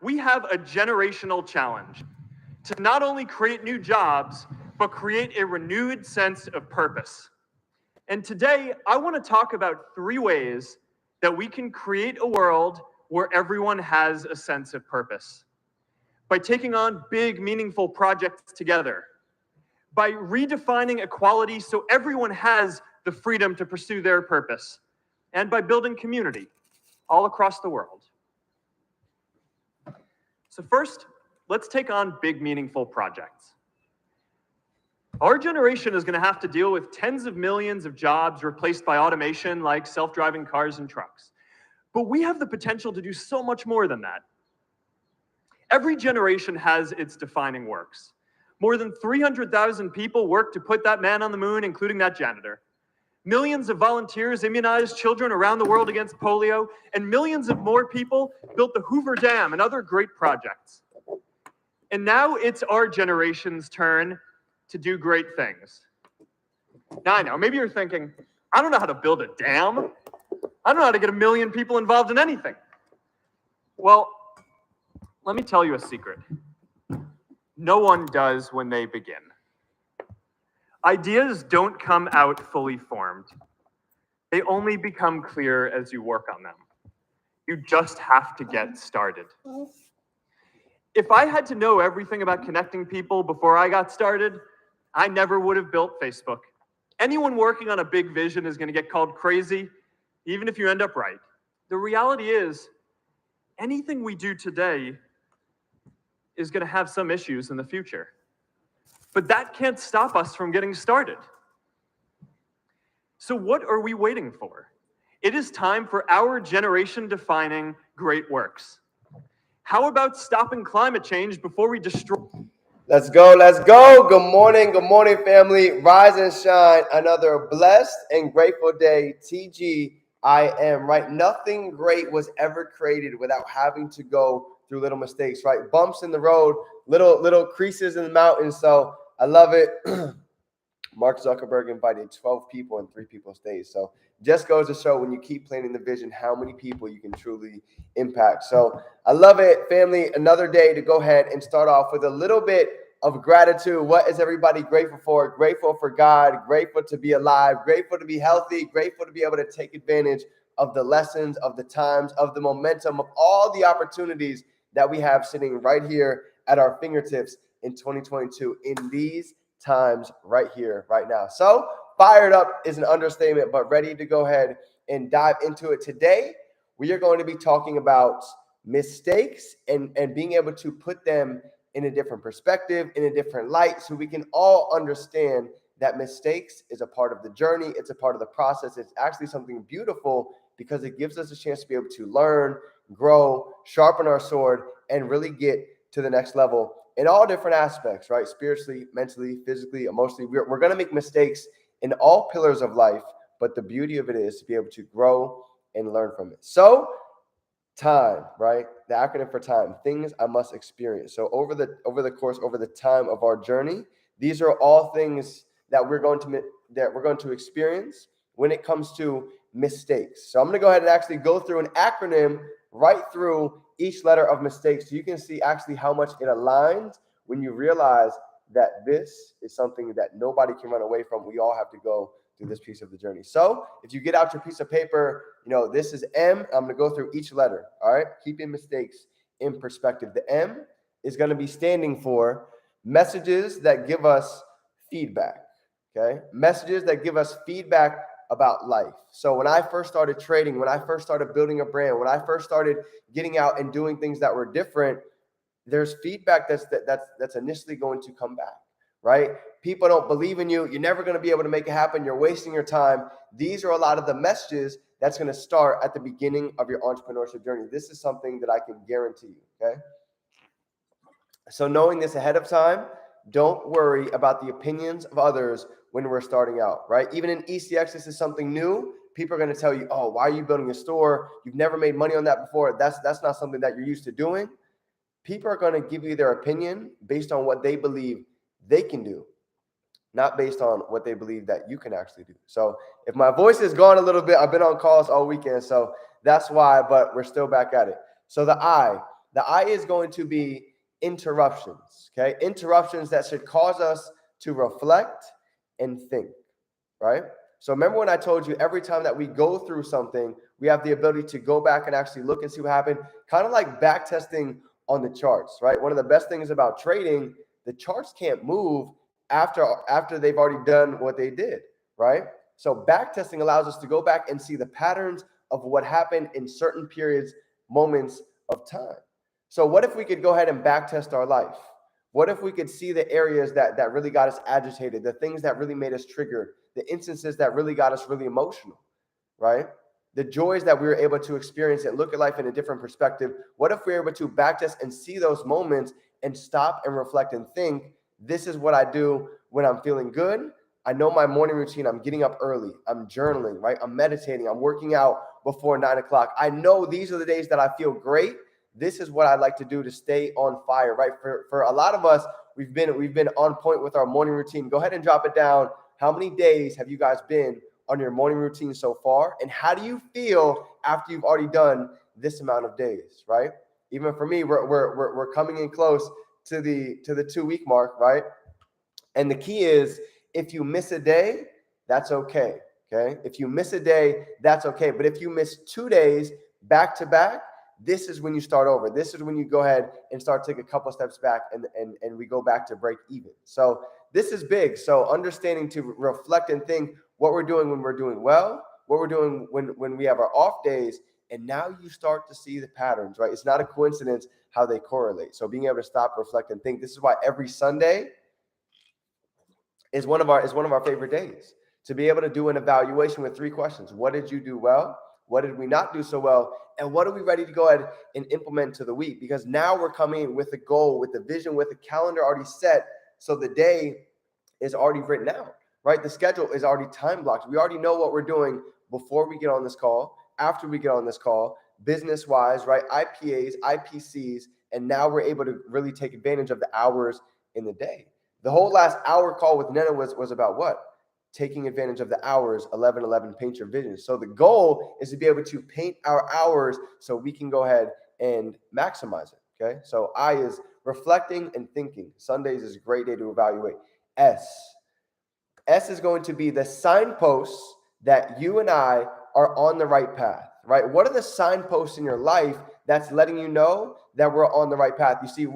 we have a generational challenge to not only create new jobs, but create a renewed sense of purpose. And today, I want to talk about 3 ways that we can create a world where everyone has a sense of purpose. By taking on big, meaningful projects together, by redefining equality so everyone has the freedom to pursue their purpose, and by building community all across the world. So first, let's take on big, meaningful projects. Our generation is going to have to deal with tens of millions of jobs replaced by automation like self-driving cars and trucks. But we have the potential to do so much more than that. Every generation has its defining works. More than 300,000 people worked to put that man on the moon, including that janitor. Millions of volunteers immunized children around the world against polio, and millions of more people built the Hoover Dam and other great projects. And now it's our generation's turn to do great things. Now I know, maybe you're thinking, I don't know how to build a dam. I don't know how to get 1 million people involved in anything. Well, let me tell you a secret. No one does when they begin. Ideas don't come out fully formed. They only become clear as you work on them. You just have to get started. If I had to know everything about connecting people before I got started, I never would have built Facebook. Anyone working on a big vision is going to get called crazy, even if you end up right. The reality is, anything we do today is going to have some issues in the future. But that can't stop us from getting started. So what are we waiting for? It is time for our generation-defining great works. How about stopping climate change before we destroy? Let's go, let's go. Good morning, family. Rise and shine. Another blessed and grateful day. TGIM, right? Nothing great was ever created without having to go through little mistakes, right? Bumps in the road, little creases in the mountain. So I love it. Mark Zuckerberg invited 12 people and 3 people stayed. So just goes to show when you keep planning the vision, how many people you can truly impact. So I love it, family. Another day to go ahead and start off with a little bit of gratitude. What is everybody grateful for? Grateful for God, grateful to be alive, grateful to be healthy, grateful to be able to take advantage of the lessons, of the times, of the momentum, of all the opportunities that we have sitting right here at our fingertips in 2022 in these times right here, right now. So fired up is an understatement, but ready to go ahead and dive into it. Today, we are going to be talking about mistakes and being able to put them in a different perspective, in a different light, so we can all understand that mistakes is a part of the journey. It's a part of the process. It's actually something beautiful because it gives us a chance to be able to learn, grow, sharpen our sword, and really get to the next level in all different aspects, right? Spiritually, mentally, physically, emotionally. We're going to make mistakes in all pillars of life, but the beauty of it is to be able to grow and learn from it. So time, right? The acronym for time, things I must experience. So over the time of our journey, these are all things that we're going to experience when it comes to mistakes. So I'm going to go ahead and actually go through an acronym right through each letter of mistakes, so you can see actually how much it aligns when you realize that this is something that nobody can run away from. We all have to go through this piece of the journey. So if you get out your piece of paper, this is M. I'm going to go through each letter. All right. Keeping mistakes in perspective. The M is going to be standing for messages that give us feedback. Okay. Messages that give us feedback about life. So when I first started trading, when I first started building a brand, when I first started getting out and doing things that were different, there's feedback that's initially going to come back, right? People don't believe in you. You're never going to be able to make it happen. You're wasting your time. These are a lot of the messages that's going to start at the beginning of your entrepreneurship journey. This is something that I can guarantee you, okay? So knowing this ahead of time, don't worry about the opinions of others when we're starting out, right? Even in ECX, this is something new. People are going to tell you, oh, why are you building a store? You've never made money on that before. That's not something that you're used to doing. People are going to give you their opinion based on what they believe they can do, not based on what they believe that you can actually do. So if my voice is gone a little bit, I've been on calls all weekend, so that's why, but we're still back at it. So the I, The I is going to be interruptions, okay? Interruptions that should cause us to reflect and think, right? So remember when I told you every time that we go through something, we have the ability to go back and actually look and see what happened, kind of like back testing on the charts, right? One of the best things about trading, the charts can't move after they've already done what they did, right? So back testing allows us to go back and see the patterns of what happened in certain periods, moments of time. So what if we could go ahead and back test our life? What if we could see the areas that really got us agitated, the things that really made us triggered, the instances that really got us really emotional, right? The joys that we were able to experience and look at life in a different perspective. What if we were able to backtest and see those moments and stop and reflect and think, this is what I do when I'm feeling good. I know my morning routine. I'm getting up early. I'm journaling, right? I'm meditating. I'm working out before 9 o'clock. I know these are the days that I feel great. This is what I like to do to stay on fire, right? For a lot of us, we've been on point with our morning routine. Go ahead and drop it down. How many days have you guys been on your morning routine so far? And how do you feel after you've already done this amount of days, right? Even for me, we're coming in close to the 2-week mark, right? And the key is, if you miss a day, that's okay. Okay. If you miss a day, that's okay. But if you miss 2 days back to back, this is when you start over. This is when you go ahead and start taking a couple steps back and we go back to break even. So this is big. So understanding to reflect and think what we're doing when we're doing well, what we're doing when we have our off days. And now you start to see the patterns, right? It's not a coincidence how they correlate. So being able to stop, reflect, and think. This is why every Sunday is one of our favorite days, to be able to do an evaluation with 3 questions. What did you do well? What did we not do so well? And what are we ready to go ahead and implement to the week? Because now we're coming with a goal, with a vision, with a calendar already set. So the day is already written out, right? The schedule is already time blocked. We already know what we're doing before we get on this call, after we get on this call, business-wise, right? IPAs, IPCs, and now we're able to really take advantage of the hours in the day. The whole last hour call with Nena was about what? Taking advantage of the hours, 11:11, paint your vision. So the goal is to be able to paint our hours so we can go ahead and maximize it, okay? So I is reflecting and thinking. Sundays is a great day to evaluate. S is going to be the signposts that you and I are on the right path, right? What are the signposts in your life that's letting you know that we're on the right path? You see,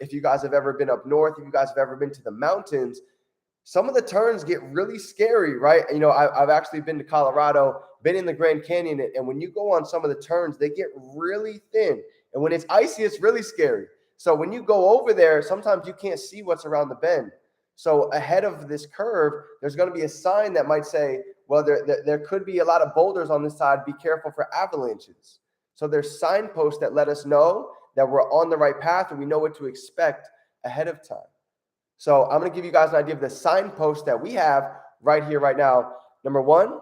if you guys have ever been up north, if you guys have ever been to the mountains, some of the turns get really scary, right? You know, I've actually been to Colorado, been in the Grand Canyon, and when you go on some of the turns, they get really thin. And when it's icy, it's really scary. So when you go over there, sometimes you can't see what's around the bend. So ahead of this curve, there's going to be a sign that might say, well, there could be a lot of boulders on this side. Be careful for avalanches. So there's signposts that let us know that we're on the right path and we know what to expect ahead of time. So I'm going to give you guys an idea of the signposts that we have right here, right now. Number 1,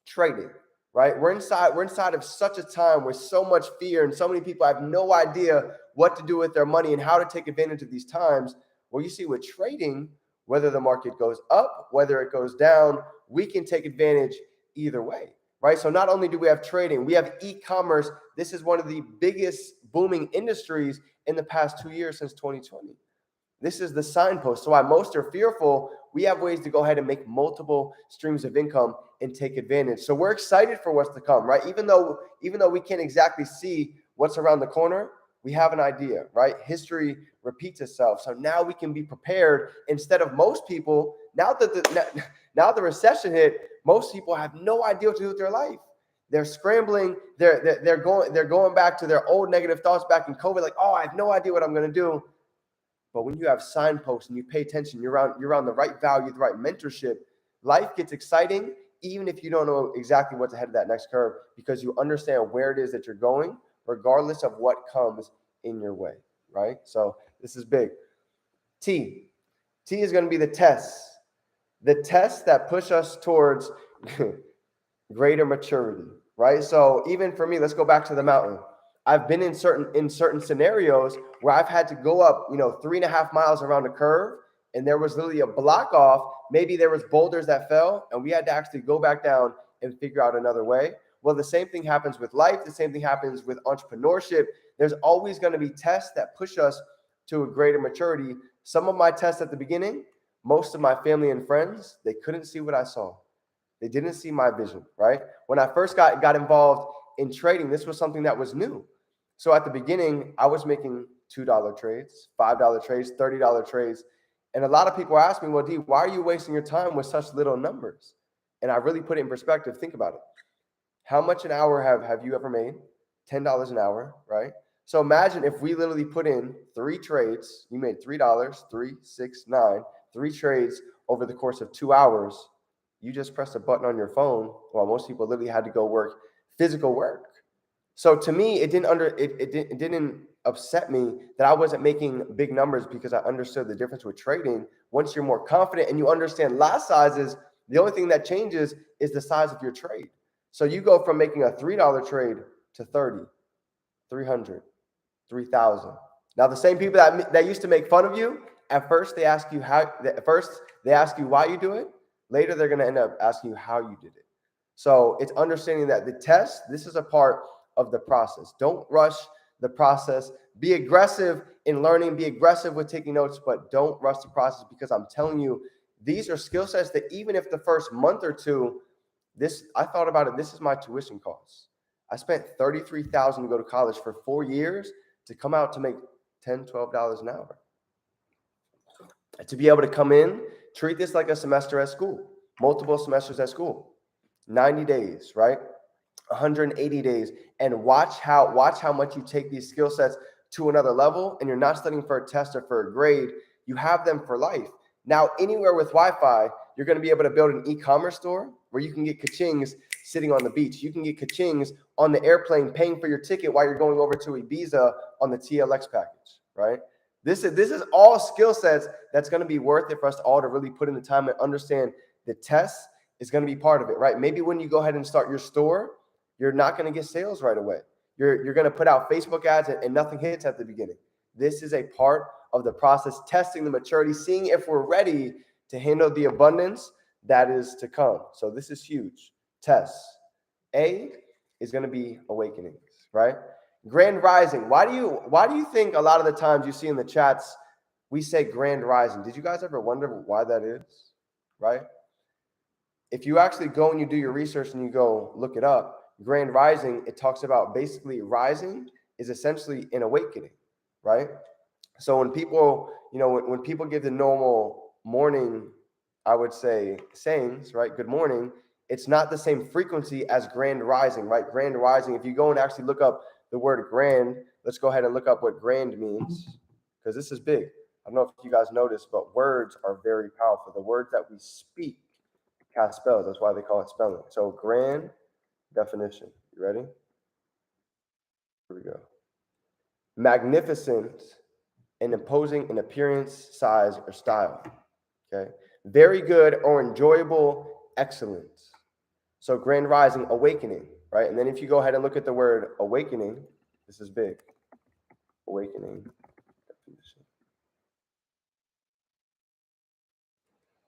trading, right? We're inside of such a time with so much fear and so many people have no idea what to do with their money and how to take advantage of these times. Well, you see with trading, whether the market goes up, whether it goes down, we can take advantage either way, right? So not only do we have trading, we have e-commerce. This is one of the biggest booming industries in the past 2 years since 2020. This is the signpost. So while most are fearful, we have ways to go ahead and make multiple streams of income and take advantage. So we're excited for what's to come, right? Even though we can't exactly see what's around the corner, we have an idea, right? History repeats itself. So now we can be prepared instead of most people. Now the recession hit, most people have no idea what to do with their life. They're scrambling. They're going back to their old negative thoughts back in COVID, like, oh, I have no idea what I'm going to do. But when you have signposts and you pay attention, you're around the right value, the right mentorship, life gets exciting, even if you don't know exactly what's ahead of that next curve, because you understand where it is that you're going, regardless of what comes in your way, right? So this is big. T is going to be the tests that push us towards greater maturity, right? So even for me, let's go back to the mountain. I've been in certain scenarios where I've had to go up, 3.5 miles around a curve, and there was literally a block off. Maybe there was boulders that fell, and we had to actually go back down and figure out another way. Well, the same thing happens with life. The same thing happens with entrepreneurship. There's always going to be tests that push us to a greater maturity. Some of my tests at the beginning, most of my family and friends, they couldn't see what I saw. They didn't see my vision, right? When I first got involved in trading, this was something that was new. So at the beginning, I was making $2 trades, $5 trades, $30 trades. And a lot of people ask me, well, D, why are you wasting your time with such little numbers? And I really put it in perspective. Think about it. How much an hour have you ever made? $10 an hour, right? So imagine if we literally put in 3 trades, you made $3, 3, 6, 9, 3 trades over the course of 2 hours. You just pressed a button on your phone while most people literally had to go work physical work. So to me, it didn't upset me that I wasn't making big numbers because I understood the difference with trading. Once you're more confident and you understand lot sizes, the only thing that changes is the size of your trade. So you go from making a $3 trade to 30, 300, 3,000. Now the same people that used to make fun of you, at first they ask you why you do it. Later they're going to end up asking you how you did it. So it's understanding that the test, this is a part of the process. Don't rush the process. Be aggressive in learning, be aggressive with taking notes, but don't rush the process, because I'm telling you, these are skill sets that even if the first month or two, I thought about it, this is my tuition costs. I spent $33,000 to go to college for 4 years to come out to make $10, $12 an hour. To be able to come in, treat this like a semester at school, multiple semesters at school, 90 days, right? 180 days, and watch how much you take these skill sets to another level, and you're not studying for a test or for a grade. You have them for life. Now, anywhere with Wi-Fi, you're going to be able to build an e-commerce store where you can get kachings sitting on the beach. You can get kachings on the airplane paying for your ticket while you're going over to Ibiza on the TLX package, right? This is all skill sets that's going to be worth it for us all to really put in the time and understand the test is going to be part of it, right? Maybe when you go ahead and start your store, you're not going to get sales right away. You're going to put out Facebook ads and nothing hits at the beginning. This is a part of the process, testing the maturity, seeing if we're ready to handle the abundance that is to come. So this is huge. Tests. A is going to be awakenings, right? Grand rising. Why do you think a lot of the times you see in the chats we say grand rising? Did you guys ever wonder why that is, right? If you actually go and you do your research and you go look it up, grand rising, it talks about basically rising is essentially an awakening, right? So when people, when people give the normal morning, I would say sayings, right? Good morning. It's not the same frequency as grand rising, right? Grand rising. If you go and actually look up the word grand, let's go ahead and look up what grand means, because this is big. I don't know if you guys noticed, but words are very powerful. The words that we speak cast spells. That's why they call it spelling. So grand definition. You ready? Here we go. Magnificent and imposing in appearance, size, or style. Okay. Very good or enjoyable excellence. So grand rising, awakening, right? And then if you go ahead and look at the word awakening, this is big. Awakening definition.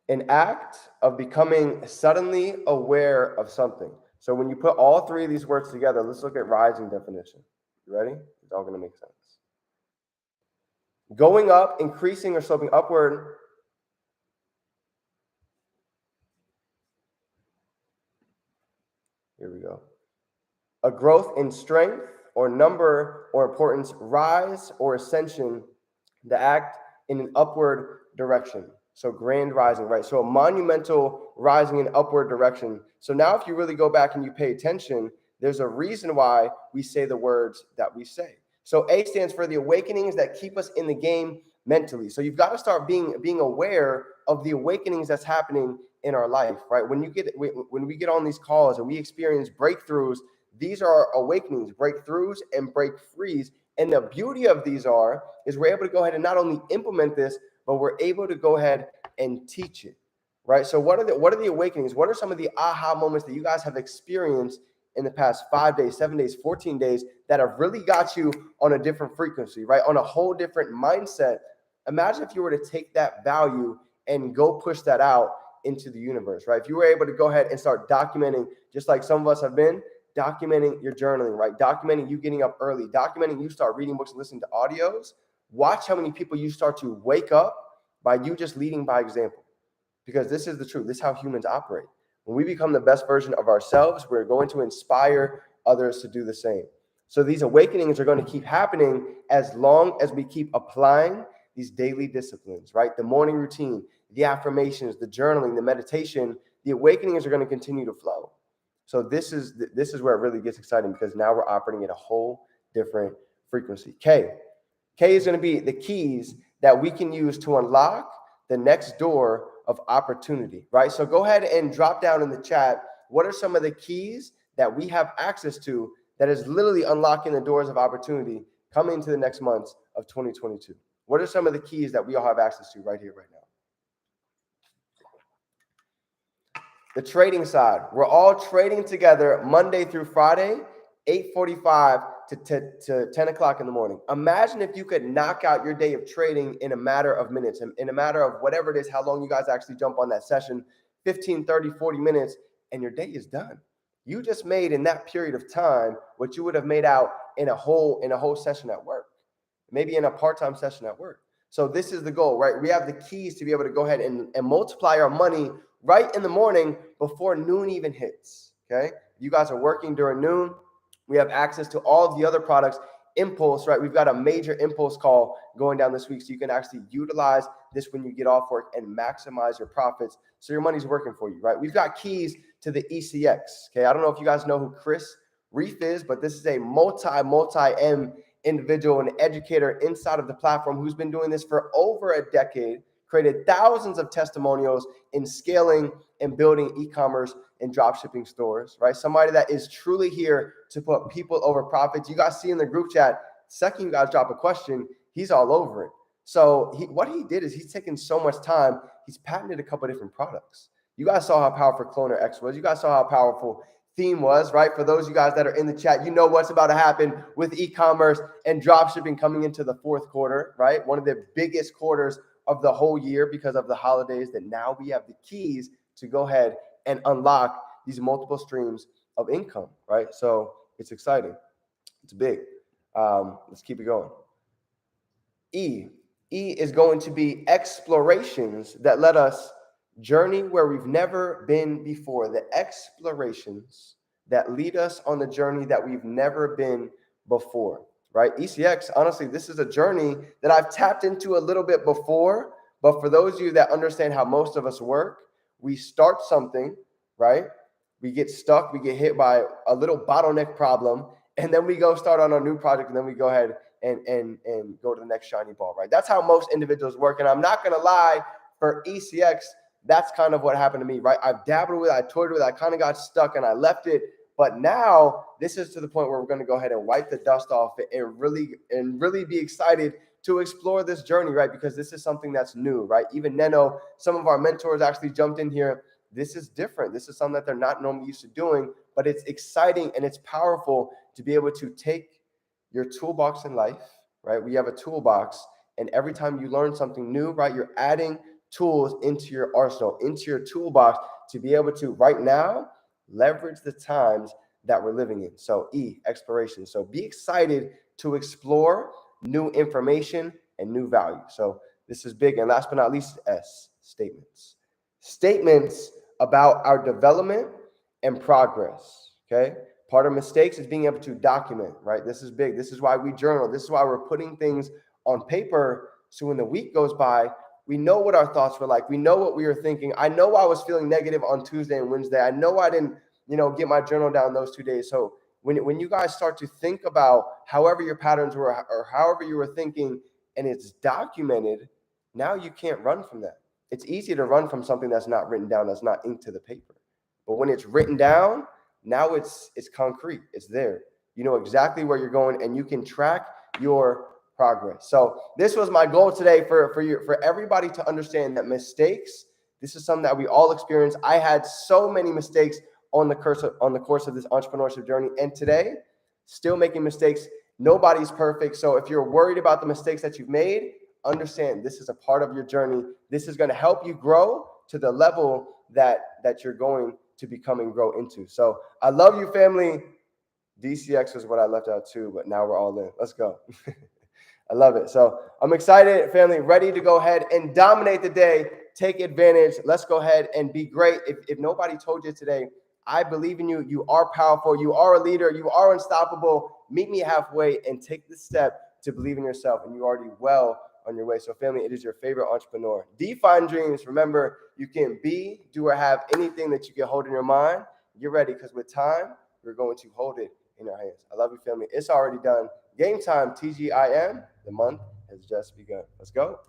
An act of becoming suddenly aware of something. So when you put all three of these words together, let's look at rising definition. You ready? It's all going to make sense. Going up, increasing or sloping upward. Here we go. A growth in strength or number or importance, rise or ascension, the act in an upward direction. So grand rising, right? So a monumental rising in upward direction. So now if you really go back and you pay attention, there's a reason why we say the words that we say. So A stands for the awakenings that keep us in the game mentally. So you've got to start being aware of the awakenings that's happening in our life, right? When we get on these calls and we experience breakthroughs, these are awakenings, breakthroughs and break frees. And the beauty of these is we're able to go ahead and not only implement this, but we're able to go ahead and teach it, right? So what are the awakenings? What are some of the aha moments that you guys have experienced in the past 5 days, 7 days, 14 days that have really got you on a different frequency, right? On a whole different mindset. Imagine if you were to take that value and go push that out into the universe, right? If you were able to go ahead and start documenting, just like some of us have been, documenting your journaling, right? Documenting you getting up early, documenting you start reading books and listening to audios. Watch how many people you start to wake up by you just leading by example. Because this is the truth. This is how humans operate. When we become the best version of ourselves, we're going to inspire others to do the same. So these awakenings are going to keep happening as long as we keep applying these daily disciplines, right? The morning routine, the affirmations, the journaling, the meditation, the awakenings are going to continue to flow. So this is where it really gets exciting, because now we're operating at a whole different frequency. K is going to be the keys that we can use to unlock the next door of opportunity, right? So go ahead and drop down in the chat, what are some of the keys that we have access to that is literally unlocking the doors of opportunity coming into the next months of 2022? What are some of the keys that we all have access to right here, right now? The trading side, we're all trading together Monday through Friday, 8:45 to 10 o'clock in the morning. Imagine if you could knock out your day of trading in a matter of minutes, in a matter of whatever it is, how long you guys actually jump on that session, 15, 30, 40 minutes, and your day is done. You just made in that period of time what you would have made out in a whole session at work, maybe in a part-time session at work. So this is the goal, right? We have the keys to be able to go ahead and multiply our money right in the morning before noon even hits, okay? You guys are working during noon. We have access to all of the other products. Impulse, right? We've got a major impulse call going down this week, so you can actually utilize this when you get off work and maximize your profits so your money's working for you, right? We've got keys to the ECX, okay? I don't know if you guys know who Chris Reef is, but this is a multi-M individual and educator inside of the platform who's been doing this for over a decade, created thousands of testimonials in scaling and building e-commerce and dropshipping stores, right? Somebody that is truly here to put people over profits. You guys see in the group chat, second you guys drop a question, he's all over it. So what he did is he's taken so much time, he's patented a couple of different products. You guys saw how powerful Cloner X was. You guys saw how powerful Theme was, right? For those of you guys that are in the chat, you know what's about to happen with e-commerce and dropshipping coming into the fourth quarter, right? One of the biggest quarters of the whole year because of the holidays, that now we have the keys to go ahead and unlock these multiple streams of income, right? So it's exciting. It's big. Let's keep it going. E is going to be explorations that let us journey where we've never been before. The explorations that lead us on the journey that we've never been before, right? ECX, honestly, this is a journey that I've tapped into a little bit before, but for those of you that understand how most of us work, we start something, right? We get stuck, we get hit by a little bottleneck problem, and then we go start on a new project, and then we go ahead and go to the next shiny ball, right? That's how most individuals work. And I'm not going to lie, for ECX, that's kind of what happened to me, right? I've dabbled with it, I toyed with it, I kind of got stuck and I left it. But now this is to the point where we're going to go ahead and wipe the dust off it and really be excited to explore this journey, right? Because this is something that's new, right? Even Neno, some of our mentors actually jumped in here. This is different. This is something that they're not normally used to doing, but it's exciting and it's powerful to be able to take your toolbox in life, right? We have a toolbox, and every time you learn something new, right, you're adding tools into your arsenal, into your toolbox to be able to right now leverage the times that we're living in. So E, exploration. So be excited to explore new information and new value. So this is big. And last but not least, S, statements. Statements about our development and progress, okay? Part of mistakes is being able to document, right? This is big. This is why we journal. This is why we're putting things on paper. So when the week goes by, we know what our thoughts were like. We know what we were thinking. I know I was feeling negative on Tuesday and Wednesday. I know I didn't, get my journal down those 2 days. So when you guys start to think about however your patterns were or however you were thinking, and it's documented, now you can't run from that. It's easy to run from something that's not written down, that's not inked to the paper. But when it's written down, now it's concrete. It's there. You know exactly where you're going, and you can track your progress. So this was my goal today for everybody to understand that mistakes, this is something that we all experience. I had so many mistakes on the course of this entrepreneurship journey, and today, still making mistakes. Nobody's perfect. So if you're worried about the mistakes that you've made, understand this is a part of your journey. This is going to help you grow to the level that you're going to become and grow into. So I love you, family. DCX was what I left out too, but now we're all in. Let's go. I love it. So I'm excited, family, ready to go ahead and dominate the day. Take advantage. Let's go ahead and be great. If nobody told you today, I believe in you. You are powerful. You are a leader. You are unstoppable. Meet me halfway and take the step to believe in yourself. And you're already well on your way. So family, it is your favorite entrepreneur. Define dreams. Remember, you can be, do, or have anything that you can hold in your mind. Get ready, because with time, we're going to hold it in our hands. I love you, family. It's already done. Game time, TGIM. The month has just begun. Let's go.